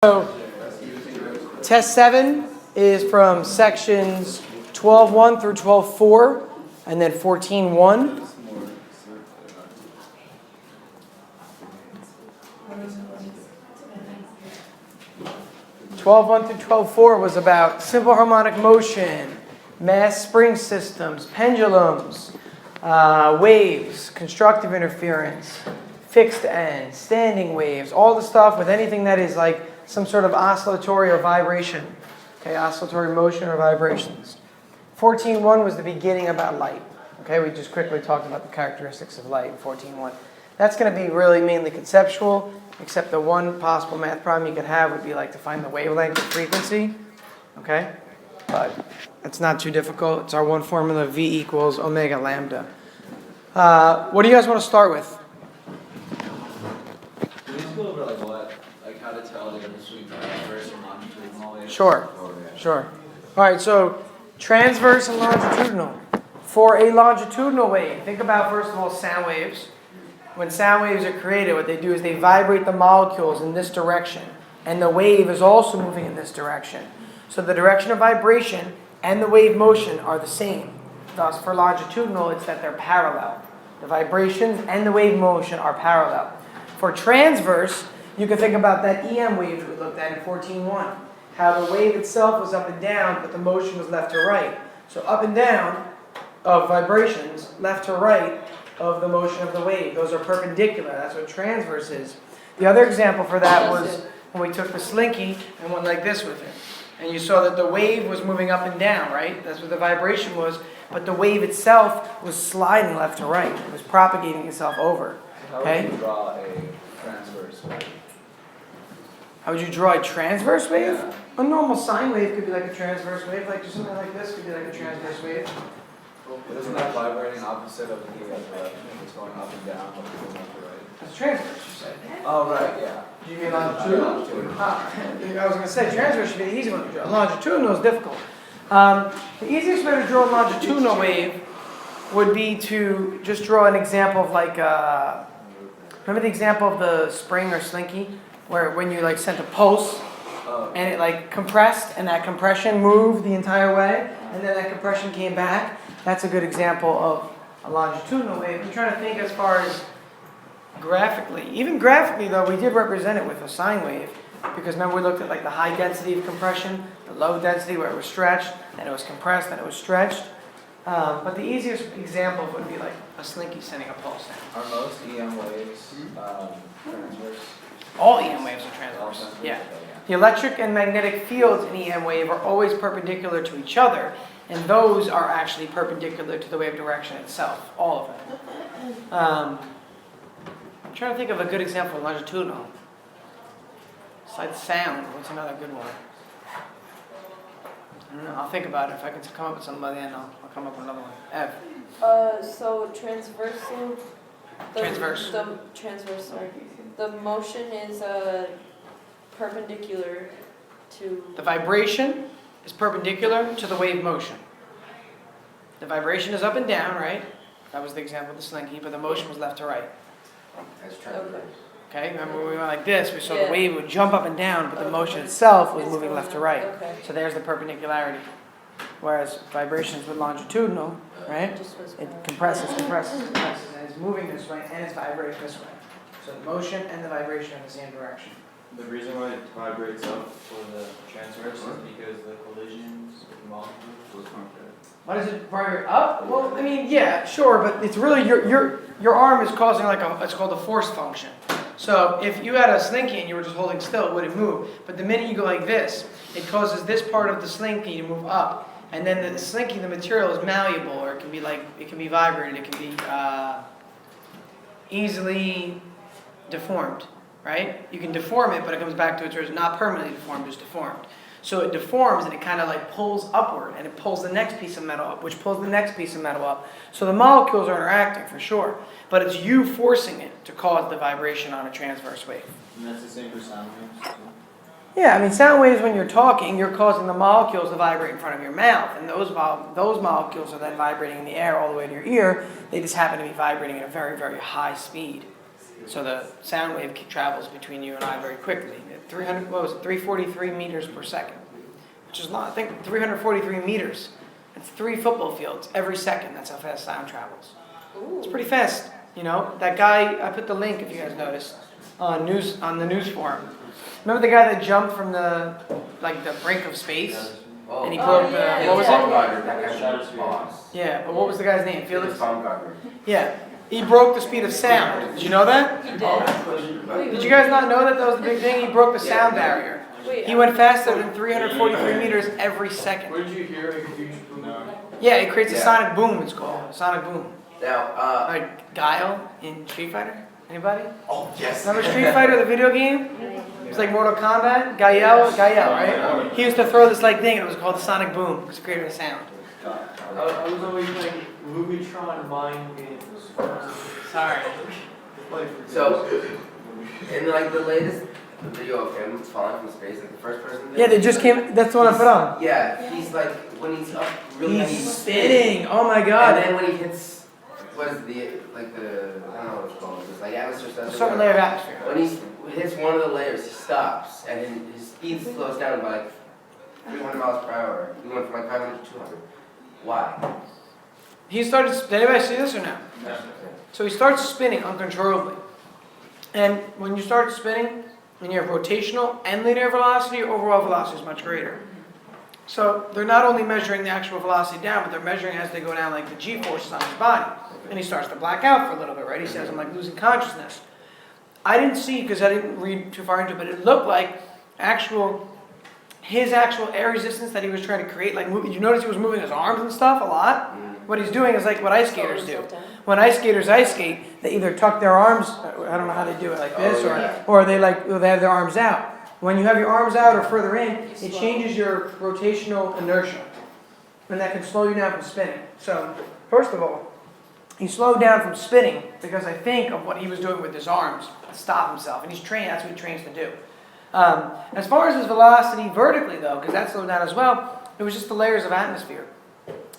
So, test 7 is from sections 12.1 through 12.4, and then 14.1. (12.1 through 12.4) was about simple harmonic motion, mass spring systems, pendulums, waves, constructive interference, fixed ends, standing waves, all the stuff with anything that is like some sort of oscillatory or vibration. Okay, oscillatory motion or vibrations. 14.1 was the beginning about light. Okay, we just quickly talked about the characteristics of light in 14.1. That's going to be really mainly conceptual, except the one possible math problem you could have would be like to find the wavelength and frequency. Okay, but it's not too difficult. It's our one formula, V equals omega lambda. What do you guys want to start with? Can we just go over how to tell the difference between transverse and longitudinal waves? Sure. All right, so transverse and longitudinal. For a longitudinal wave, think about first of all sound waves. When sound waves are created, what they do is they vibrate the molecules in this direction, and the wave is also moving in this direction. So the direction of vibration and the wave motion are the same. Thus, for longitudinal, it's that they're parallel. The vibrations and the wave motion are parallel. For transverse, you can think about that EM wave that we looked at in 14.1. How the wave itself was up and down, but the motion was left to right. So up and down of vibrations, left to right of the motion of the wave. Those are perpendicular. That's what transverse is. The other example for that was when we took the slinky and went like this with it. And you saw that the wave was moving up and down, right? That's what the vibration was. But the wave itself was sliding left to right. It was propagating itself over. Okay? How would you draw a transverse wave? How would you draw a transverse wave? Yeah. A normal sine wave could be like a transverse wave. Like just something like this could be like a transverse wave. Isn't that vibrating opposite of the direction? It's going up and down, but it's going left to right. That's transverse, you said. Oh, right, yeah. Do you mean longitudinal? I was going to say transverse should be the easy one to draw. Longitudinal is difficult. The easiest way to draw a longitudinal wave would be to just draw an example of like, remember the example of the spring or slinky? Where when you like sent a pulse and it like compressed and that compression moved the entire way and then that compression came back. That's a good example of a longitudinal wave. I'm trying to think as far as graphically. Even graphically though, we did represent it with a sine wave because remember we looked at like the high density of compression, the low density where it was stretched, then it was compressed, then it was stretched. But the easiest example would be like a slinky sending a pulse in. Are most EM waves transverse? All EM waves are transverse. Yeah. The electric and magnetic fields in EM wave are always perpendicular to each other, and those are actually perpendicular to the wave direction itself, all of them. I'm trying to think of a good example of longitudinal. Besides sound, what's another good one? I don't know, I'll think about it. If I can come up with something by the end, I'll come up with another one. Ev. So transversal. Transverse. The motion is perpendicular to. The vibration is perpendicular to the wave motion. The vibration is up and down, right? That was the example of the slinky, but the motion was left to right. That's transverse. Okay, remember when we went like this, we saw the wave would jump up and down, but the motion itself was moving left to right. Okay. So there's the perpendicularity. Whereas vibrations with longitudinal, right? It compresses, and it's moving this way, and it's vibrating this way. So the motion and the vibration are in the same direction. The reason why it vibrates up for the transverse is because the collisions with the molecules. Why does it vibrate up? Well, I mean, yeah, sure, but it's really your arm is causing like it's called a force function. So if you had a slinky and you were just holding still, it wouldn't move. But the minute you go like this, it causes this part of the slinky to move up. And then the slinky, the material is malleable, or it can be vibrated, it can be easily deformed, right? You can deform it, but it comes back to its original, not permanently deformed, just deformed. So it deforms and it kind of like pulls upward, and it pulls the next piece of metal up, which pulls the next piece of metal up. So the molecules are interacting for sure, but it's you forcing it to cause the vibration on a transverse wave. And that's the same for sound waves too? Yeah, I mean, sound waves, when you're talking, you're causing the molecules to vibrate in front of your mouth, and those molecules are then vibrating in the air all the way to your ear. They just happen to be vibrating at a very, very high speed. So the sound wave travels between you and I very quickly. At 343 meters per second, which is a lot. I think 343 meters. It's 3 football fields every second. That's how fast sound travels. It's pretty fast. You know, that guy, I put the link if you guys noticed on the news forum. Remember the guy that jumped from the brink of space? Oh, And he broke yeah. what was it? Baumgartner, that guy's boss. Yeah, but what was the guy's name? Felix? Baumgartner. Yeah. He broke the speed of sound. Did you know that? He did. Did you guys not know that was the big thing? He broke the sound barrier. Wait, He went faster than 343 meters every second. Where did you hear a huge boom? Yeah, it creates a Yeah. sonic boom, it's called. Sonic boom. Now, Like Guile in Street Fighter? Anybody? oh, yes. Remember Street Fighter, the video game? It was like Mortal Kombat? Guile, right? He used to throw this like thing and it was called the sonic boom because it created a sound. I was always playing Rubytron mind games. Sorry. So, in like the latest video of him falling from space, like the first person. Yeah, they just came, that's the one I put on. Yeah, he's like, when he's up really He's spinning. Oh my god. And then when he hits, what is the, I don't know what it's called, it's like atmosphere stuff. Certain layer of atmosphere. When he hits one of the layers, he stops, and then his speed slows down by like 300 miles per hour. He went from like 500 to 200. Why? He started, did anybody see this or no? So he starts spinning uncontrollably. And when you start spinning, when you have rotational and linear velocity, your overall velocity is much greater. So they're not only measuring the actual velocity down, but they're measuring as they go down like the G-forces on his body. And he starts to black out for a little bit, right? He says, I'm like losing consciousness. I didn't see, because I didn't read too far into it, but it looked like his actual air resistance that he was trying to create, like you notice he was moving his arms and stuff a lot? What he's doing is like what ice skaters do. When ice skaters ice skate, they either tuck their arms, I don't know how they do it, like this, or they have their arms out. When you have your arms out or further in, it changes your rotational inertia. And that can slow you down from spinning. So, first of all, he slowed down from spinning because I think of what he was doing with his arms to stop himself. And he's trained, that's what he trains to do. As far as his velocity vertically though, because that slowed down as well, it was just the layers of atmosphere.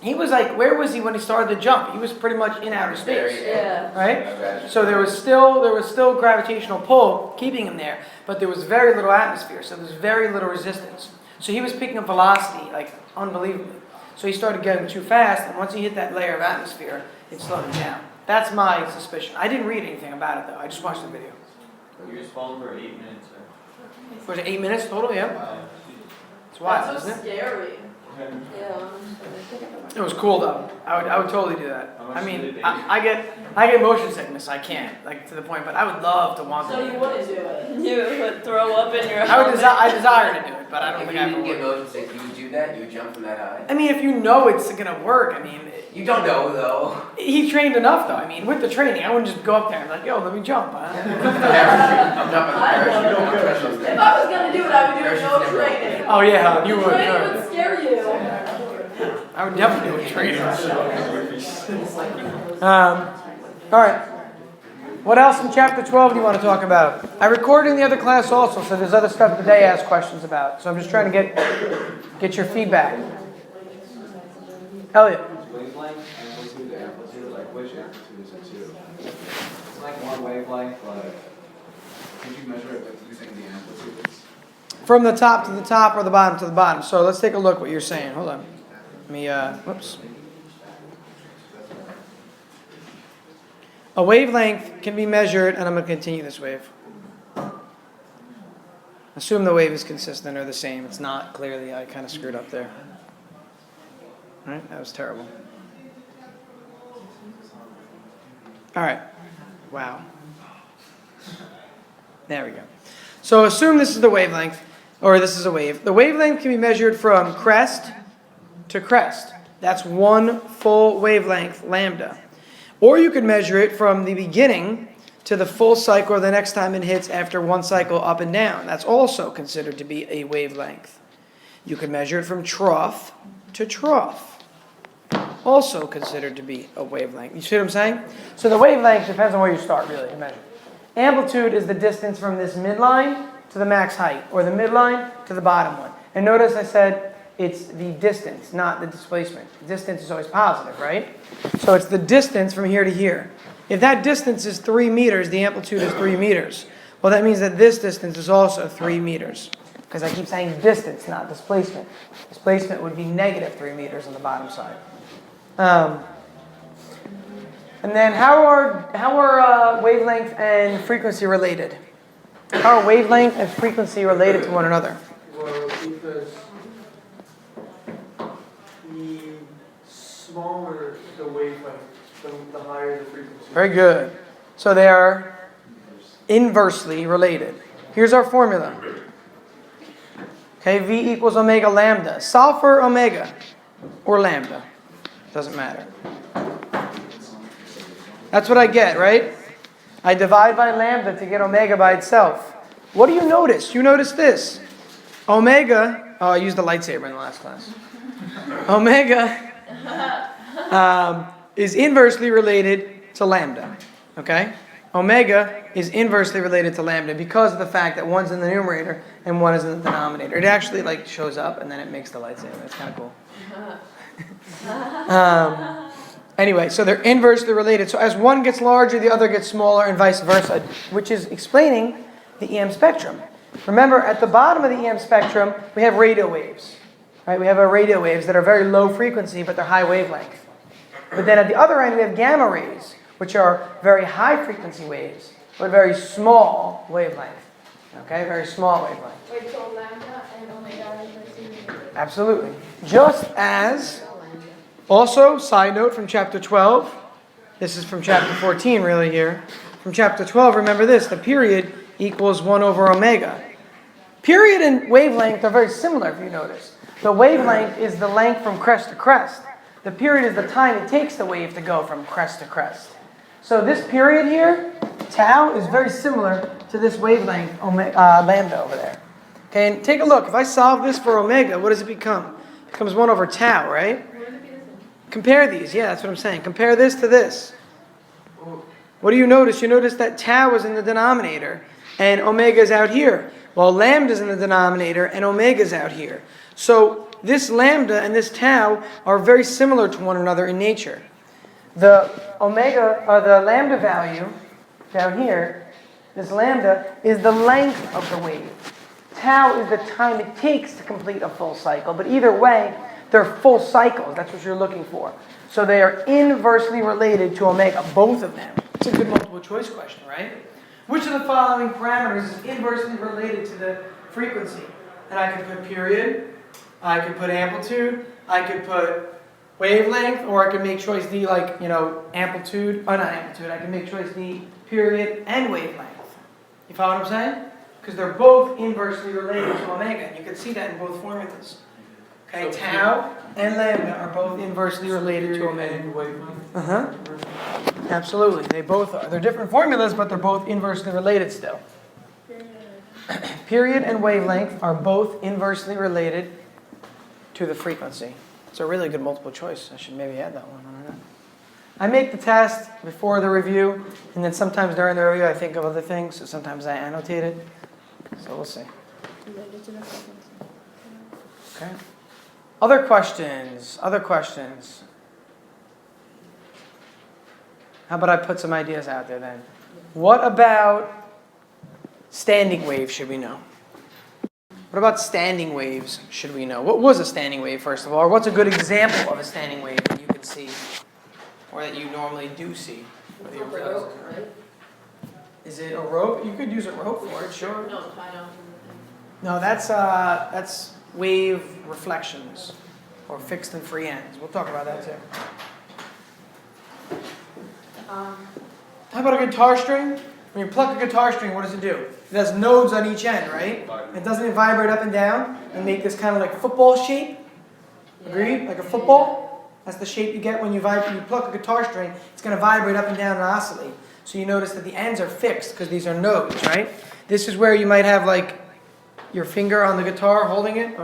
He was like, where was he when he started the jump? He was pretty much in outer space, Yeah. right? So there was still gravitational pull keeping him there, but there was very little atmosphere, so there was very little resistance. So he was picking up velocity, like unbelievably. So he started getting too fast, and once he hit that layer of atmosphere, it slowed him down. That's my suspicion. I didn't read anything about it though. I just watched the video. You just falling for 8 minutes. Was it 8 minutes total? Yeah. It's wild, isn't it? scary. Yeah. It was cool though. I would totally do that. I mean, I get motion sickness. I can't, like, to the point, but I would love to want to. So you wouldn't do it? You would throw up in your I desire to do it, but I don't If think you I ever didn't get would. motion sick, you would do that? You would jump from that high? I mean, if you know it's gonna work, I mean, You don't know though. he trained enough though. I mean, with the training, I wouldn't just go up there and be like, yo, let me jump. I'm jumping parachute. If I was gonna do it, I would do it no training. Oh yeah, you would. Training would scare you. I would definitely do it training. All right. What else in chapter 12 do you want to talk about? I recorded in the other class also, so there's other stuff that they ask questions about. So I'm just trying to get your feedback. Elliot. Wavelength, amplitude, amplitude, like which amplitude is it to? It's like one wavelength, like, could you measure it with using the amplitudes? From the top to the top or the bottom to the bottom. So let's take a look what you're saying. Hold on. Let me, whoops. A wavelength can be measured, and I'm going to continue this wave. Assume the wave is consistent or the same. It's not, clearly. I kind of screwed up there. All right, that was terrible. All right. Wow. There we go. So assume this is the wavelength, or this is a wave. The wavelength can be measured from crest to crest. That's one full wavelength, lambda. Or you could measure it from the beginning to the full cycle or the next time it hits after one cycle up and down. That's also considered to be a wavelength. You can measure it from trough to trough. Also considered to be a wavelength. You see what I'm saying? So the wavelength depends on where you start, really, to measure. Amplitude is the distance from this midline to the max height, or the midline to the bottom one. And notice I said it's the distance, not the displacement. Distance is always positive, right? So it's the distance from here to here. If that distance is 3 meters, the amplitude is 3 meters. Well, that means that this distance is also 3 meters. Because I keep saying distance, not displacement. Displacement would be negative 3 meters on the bottom side. And then how are wavelength and frequency related? How are wavelength and frequency related to one another? Well, because the smaller the wavelength, the higher the frequency. Very good. So they are inversely related. Here's our formula. Okay, V equals omega lambda. Solve for omega or lambda. Doesn't matter. That's what I get, right? I divide by lambda to get omega by itself. What do you notice? You notice this. Omega, I used the lightsaber in the last class. Omega is inversely related to lambda, okay? Omega is inversely related to lambda because of the fact that one's in the numerator and one is in the denominator. It actually like shows up and then it makes the lightsaber. It's kind of cool. Anyway, so they're inversely related. So as one gets larger, the other gets smaller and vice versa, which is explaining the EM spectrum. Remember, at the bottom of the EM spectrum, we have radio waves. Right? We have our radio waves that are very low frequency, but they're high wavelength. But then at the other end, we have gamma rays, which are very high frequency waves, but very small wavelength. Okay, very small wavelength. Wait, so lambda and omega are inversely related? Absolutely. Just as, also, side note from chapter 12, this is from chapter 14 really here. From chapter 12, remember this, the period equals 1 over omega. Period and wavelength are very similar if you notice. The wavelength is the length from crest to crest. The period is the time it takes the wave to go from crest to crest. So this period here, tau, is very similar to this wavelength, lambda over there. Okay, and take a look. If I solve this for omega, what does it become? It becomes 1 over tau, right? Compare these. Yeah, that's what I'm saying. Compare this to this. What do you notice? You notice that tau is in the denominator and omega is out here. Well, lambda is in the denominator and omega is out here. So this lambda and this tau are very similar to one another in nature. The omega, or the lambda value down here, this lambda, is the length of the wave. Tau is the time it takes to complete a full cycle. But either way, they're full cycles. That's what you're looking for. So they are inversely related to omega, both of them. It's a good multiple choice question, right? Which of the following parameters is inversely related to the frequency? And I could put period, I could put amplitude, I could put wavelength, or I could make choice D like, amplitude, or not amplitude, I can make choice D, period, and wavelength. You follow what I'm saying? Because they're both inversely related to omega. And you can see that in both formulas. Okay, so tau and lambda are both inversely related to omega. Uh-huh. Absolutely, they both are. They're different formulas, but they're both inversely related still. Period and wavelength are both inversely related to the frequency. It's a really good multiple choice. I should maybe add that one. I don't know. I make the test before the review, and then sometimes during the review I think of other things, so sometimes I annotate it. So we'll see. Okay. Other questions? Other questions? How about I put some ideas out there then? What about standing waves should we know? What about standing waves should we know? What was a standing wave, first of all? Or what's a good example of a standing wave that you can see? Or that you normally do see? Is it a rope? You could use a rope for it, sure. No, I don't. No, that's wave reflections or fixed and free ends. We'll talk about that too. How about a guitar string? When you pluck a guitar string, what does it do? It has nodes on each end, right? And doesn't it vibrate up and down and make this kind of like football shape? Agreed? Like a football? That's the shape you get when you pluck a guitar string. It's going to vibrate up and down and oscillate. So you notice that the ends are fixed because these are nodes, right? This is where you might have like your finger on the guitar holding it.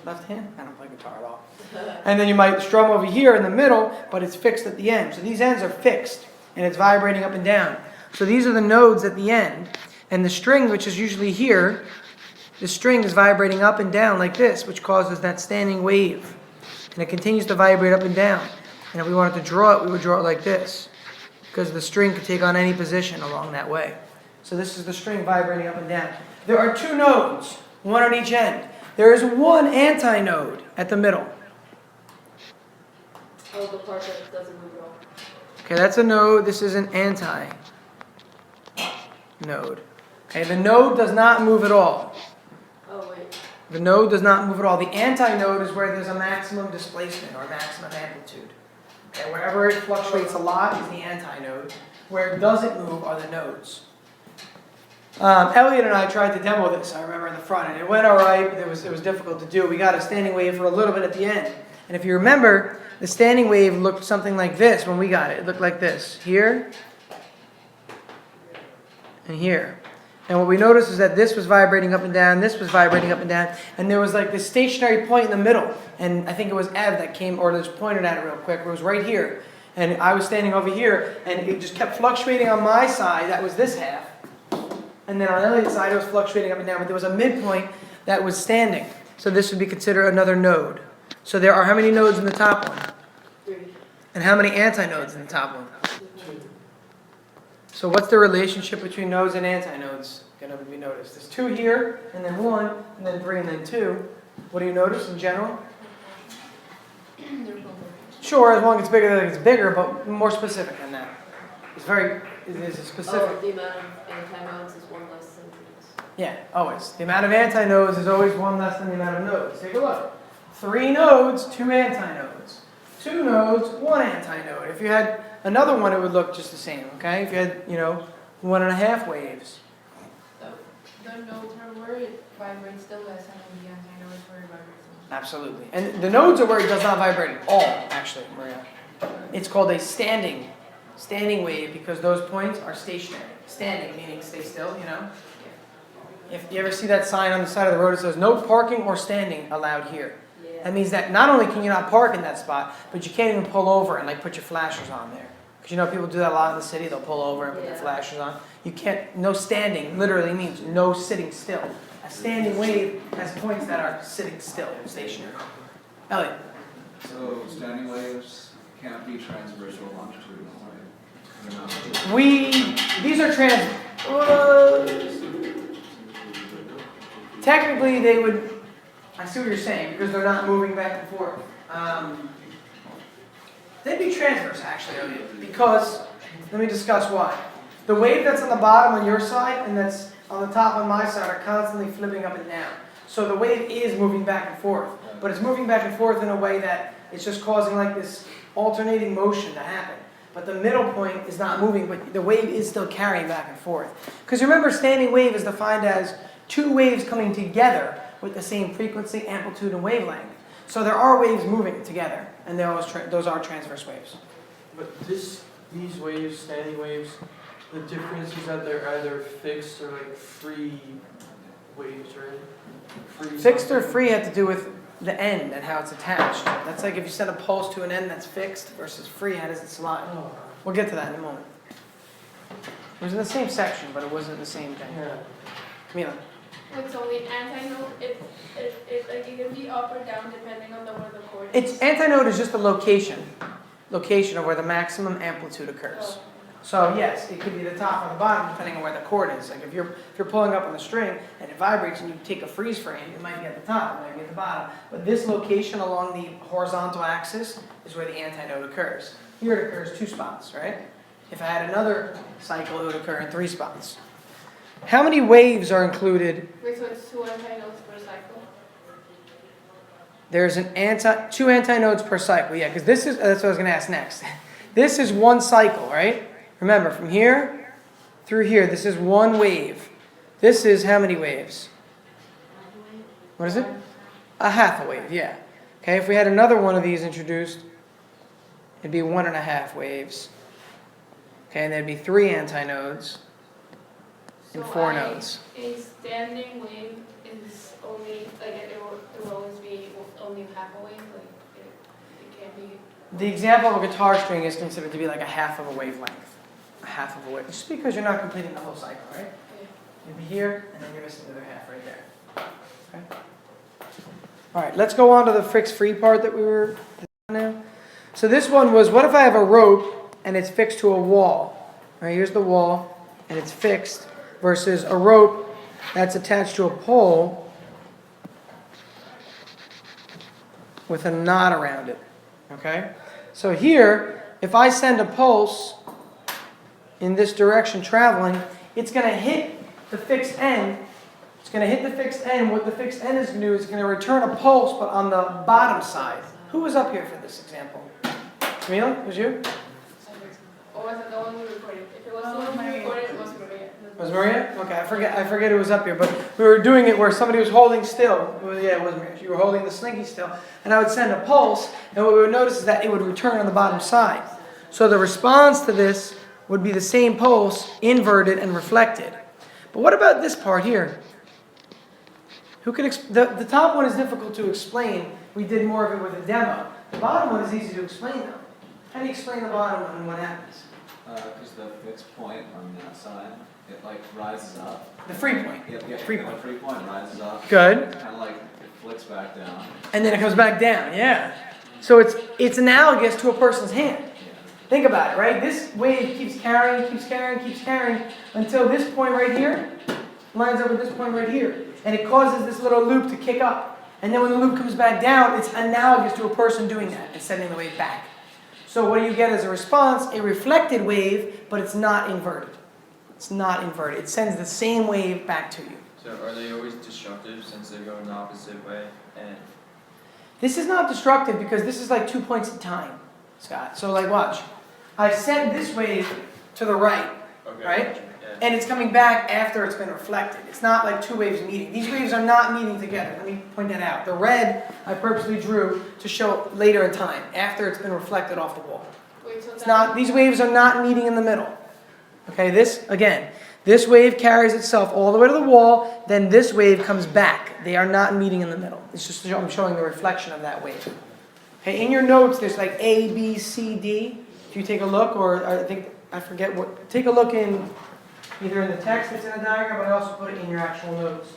Left hand? I don't play guitar at all. And then you might strum over here in the middle, but it's fixed at the end. So these ends are fixed and it's vibrating up and down. So these are the nodes at the end. And the string, which is usually here, the string is vibrating up and down like this, which causes that standing wave. And it continues to vibrate up and down. And if we wanted to draw it, we would draw it like this. because the string could take on any position along that way. So this is the string vibrating up and down. There are two nodes, one on each end. There is one antinode at the middle. Oh, the part that doesn't move at all. Okay, that's a node. This is an antinode. Okay, the node does not move at all. Oh, wait. The node does not move at all. The antinode is where there's a maximum displacement or maximum amplitude. Okay, wherever it fluctuates a lot is the antinode. Where it doesn't move are the nodes. Elliot and I tried to demo this, I remember in the front, and it went all right, but it was difficult to do. We got a standing wave for a little bit at the end. And if you remember, the standing wave looked something like this when we got it. It looked like this. Here and here. And what we noticed is that this was vibrating up and down, this was vibrating up and down, and there was like this stationary point in the middle. And I think it was Ev that came, or just pointed at it real quick. It was right here. And I was standing over here, and it just kept fluctuating on my side. That was this half. And then on Elliot's side, it was fluctuating up and down, but there was a midpoint that was standing. So this would be considered another node. So there are how many nodes in the top one? 3. And how many antinodes in the top one? So what's the relationship between nodes and antinodes going to be noticed? There's 2 here, and then 1, and then 3, and then 2. What do you notice in general? Sure, as long as it's bigger, then it's bigger, but more specific than that. It is a specific. Oh, the amount of antinodes is 1 less than nodes. Yeah, always. The amount of antinodes is always 1 less than the amount of nodes. Take a look. 3 nodes, 2 antinodes. 2 nodes, 1 antinode. If you had another one, it would look just the same, okay? If you had, 1.5 waves. The nodes are where it vibrates the less and the antinode is where it vibrates the most. Absolutely. And the nodes are where it does not vibrate at all, actually, Maria. It's called a standing wave because those points are stationary. Standing, meaning stay still, If you ever see that sign on the side of the road, it says no parking or standing allowed here. Yeah. That means that not only can you not park in that spot, but you can't even pull over and put your flashers on there. Because people do that a lot in the city, they'll pull over and put their Yeah. flashers on. You can't, no standing literally means no sitting still. A standing wave has points that are sitting still, stationary. Elliot. So standing waves can't be transverse or longitudinal, right? They're not. These are technically they would, I see what you're saying, because they're not moving back and forth. They'd be transverse actually, Elliot, because, let me discuss why. The wave that's on the bottom on your side and that's on the top on my side are constantly flipping up and down. So the wave is moving back and forth, but it's moving back and forth in a way that it's just causing this alternating motion to happen. But the middle point is not moving, but the wave is still carrying back and forth. Because remember, standing wave is defined as 2 waves coming together with the same frequency, amplitude, and wavelength. So there are waves moving together, and those are transverse waves. But these waves, standing waves, the difference is that they're either fixed or free waves, right? Fixed or free had to do with the end and how it's attached. That's like if you send a pulse to an end that's fixed versus free, how does it slide? Oh, We'll get to that in a moment. It was in the same section, but it wasn't the same thing. yeah. Mila. Wait, so the antinode, it can be up or down depending on where the chord is. Antinode is just the location of where the maximum amplitude occurs. So yes, it could be the top or the bottom depending on where the chord is. Like if you're pulling up on the string and it vibrates and you take a freeze frame, it might be at the top, it might be at the bottom. But this location along the horizontal axis is where the antinode occurs. Here it occurs 2 spots, right? If I had another cycle, it would occur in 3 spots. How many waves are included? Wait, so it's 2 antinodes per cycle? There's 2 antinodes per cycle, yeah, because that's what I was going to ask next. This is 1 cycle, right? Remember, from here through here, this is 1 wave. This is how many waves? What is it? A half a wave, yeah. Okay, if we had another one of these introduced, it'd be 1.5 waves. Okay, and there'd be 3 antinodes and 4 nodes. A standing wave is only, it will always be only half a wave, it can't be. The example of a guitar string is considered to be like a half of a wavelength. A half of a wave. Just because you're not completing the whole cycle, right? You'd be here, and then you're missing the other half right there. Okay? All right, let's go on to the fixed free part that we were now. So this one was, what if I have a rope and it's fixed to a wall. Right, here's the wall, and it's fixed, versus a rope that's attached to a pole with a knot around it. Okay? So here, if I send a pulse in this direction traveling, it's going to hit the fixed end. It's going to hit the fixed end. What the fixed end is going to do is it's going to return a pulse, but on the bottom side. Who was up here for this example? Camila? Was you? Or was it the one we recorded? If it was the one we recorded, it was Maria. Was Maria? Okay, I forget who was up here, but we were doing it where somebody was holding still. Well, yeah, it was Maria. You were holding the slinky still, and I would send a pulse, and what we would notice is that it would return on the bottom side. So the response to this would be the same pulse, inverted and reflected. But what about this part here? Who can the top one is difficult to explain. We did more of it with a demo. The bottom one is easy to explain though. How do you explain the bottom one and what happens? Because the fixed point on that side, it like rises up. The free point. Yeah, Free the point. free point rises up. Good. Kind of like it flicks back down. And then it comes back down, yeah. So it's analogous to a person's hand. Think about it, right? This wave keeps carrying until this point right here lines up with this point right here. And it causes this little loop to kick up. And then when the loop comes back down, it's analogous to a person doing that and sending the wave back. So what do you get as a response? A reflected wave, but it's not inverted. It's not inverted. It sends the same wave back to you. So are they always destructive since they're going the opposite way? And This is not destructive because this is like 2 points in time, Scott. So like watch. I send this wave to the right, okay, right? gotcha, yeah. And it's coming back after it's been reflected. It's not like two waves meeting. These waves are not meeting together. Let me point that out. The red I purposely drew to show later in time, after it's been reflected off the wall. Wait, so It's that not, these waves are not meeting in the middle. Okay, this wave carries itself all the way to the wall, then this wave comes back. They are not meeting in the middle. It's just, I'm showing the reflection of that wave. Okay, in your notes, there's like A, B, C, D. If you take a look, or I forget what, take a look in, either in the text that's in the diagram, but I also put it in your actual notes.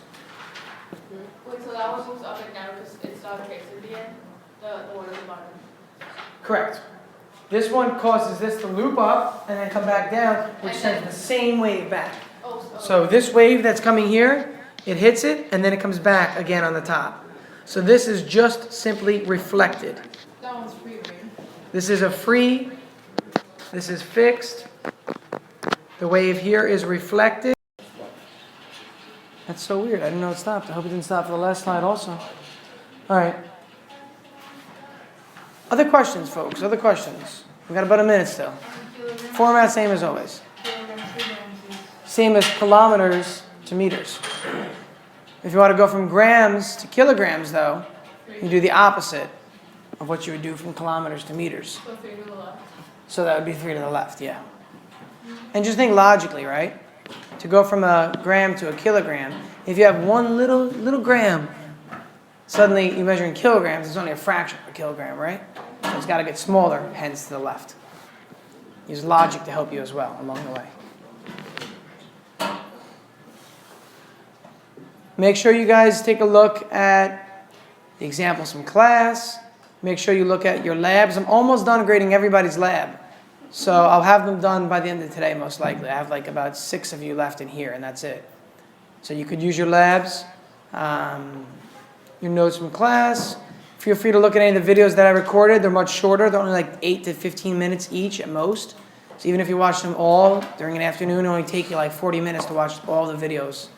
Wait, so that one moves up and down because it's not fixed at the end? The one at the bottom? Correct. This one causes this to loop up and then come back down, which And sends then- the same wave back. Oh, So this wave that's coming here, it hits it, and then it comes back again on the top. So this is just simply reflected. that one's free, right? This is a free, this is fixed. The wave here is reflected. That's so weird. I didn't know it stopped. I hope it didn't stop for the last slide also. All right. Other questions, folks? Other questions? We've got about a minute still. Format same as always. Same as kilometers to meters. If you want to go from grams to kilograms, though, you do the opposite of what you would do from kilometers to meters. So 3 to the left. So that would be 3 to the left, yeah. And just think logically, right? To go from a gram to a kilogram, if you have one little gram, suddenly you're measuring kilograms, it's only a fraction of a kilogram, right? So it's got to get smaller, hence to the left. Use logic to help you as well along the way. Make sure you guys take a look at the examples from class. Make sure you look at your labs. I'm almost done grading everybody's lab. So I'll have them done by the end of today, most likely. I have like about 6 of you left in here, and that's it. So you could use your labs, your notes from class. Feel free to look at any of the videos that I recorded. They're much shorter. They're only like 8 to 15 minutes each at most. So even if you watch them all during an afternoon, it'll only take you like 40 minutes to watch all the videos.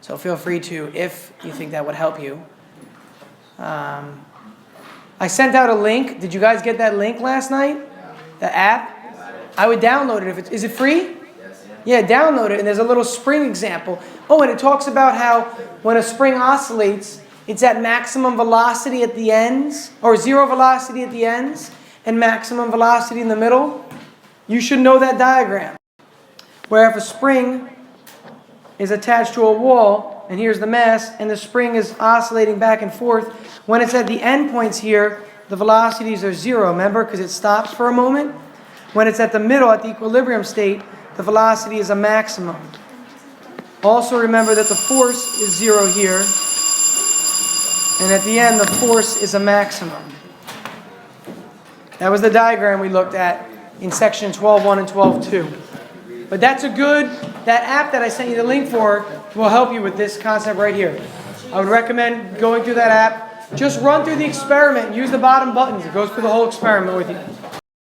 So feel free to, if you think that would help you. I sent out a link. Did you guys get that link last night? The app? I would download it. Is it free? Yeah, download it. And there's a little spring example. Oh, and it talks about how when a spring oscillates, it's at maximum velocity at the ends, or zero velocity at the ends, and maximum velocity in the middle. You should know that diagram. Where if a spring is attached to a wall, and here's the mass, and the spring is oscillating back and forth, when it's at the end points here, the velocities are zero, remember, because it stops for a moment. When it's at the middle, at the equilibrium state, the velocity is a maximum. Also remember that the force is zero here, and at the end, the force is a maximum. That was the diagram we looked at in section 12.1 and 12.2. But that's a good, that app that I sent you the link for will help you with this concept right here. I would recommend going through that app. Just run through the experiment. Use the bottom buttons. It goes through the whole experiment with you.